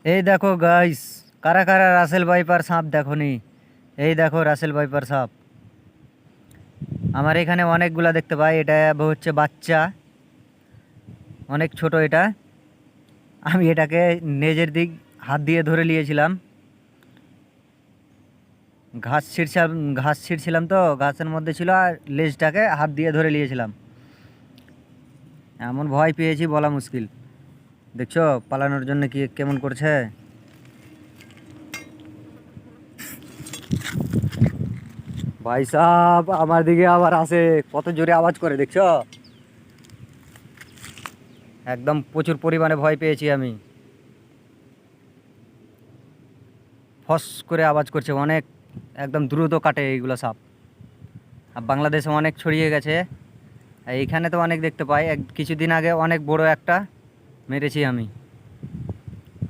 এই দেখো গাইস, কারা কারা রাসেল ভাইপার সাপ দেখোনি? এই দেখো রাসেল ভাইপার সাপ। আমার এখানে অনেকগুলা দেখতে পাই। এটা হচ্ছে বাচ্চা, অনেক ছোট এটা। আমি এটাকে নেজের দিক হাত দিয়ে ধরে নিয়েছিলাম। ঘাস ছিঁড়ছিলাম তো ঘাসের মধ্যে ছিল, আর লেজটাকে হাত দিয়ে ধরে নিয়েছিলাম। এমন ভয় পেয়েছি বলা মুশকিল। দেখছো পালানোর জন্য কি কেমন করছে। ভাই সাহেব আমার দিকে আবার আসে, কত জোরে আওয়াজ করে দেখছো। একদম প্রচুর পরিমাণে ভয় পেয়েছি আমি। ফস করে আওয়াজ করছে অনেক, একদম দ্রুত কাটে এইগুলো সাপ। আর বাংলাদেশে অনেক ছড়িয়ে গেছে। আর এইখানে তো অনেক দেখতে পাই। কিছুদিন আগে অনেক বড় একটা মেরেছি আমি।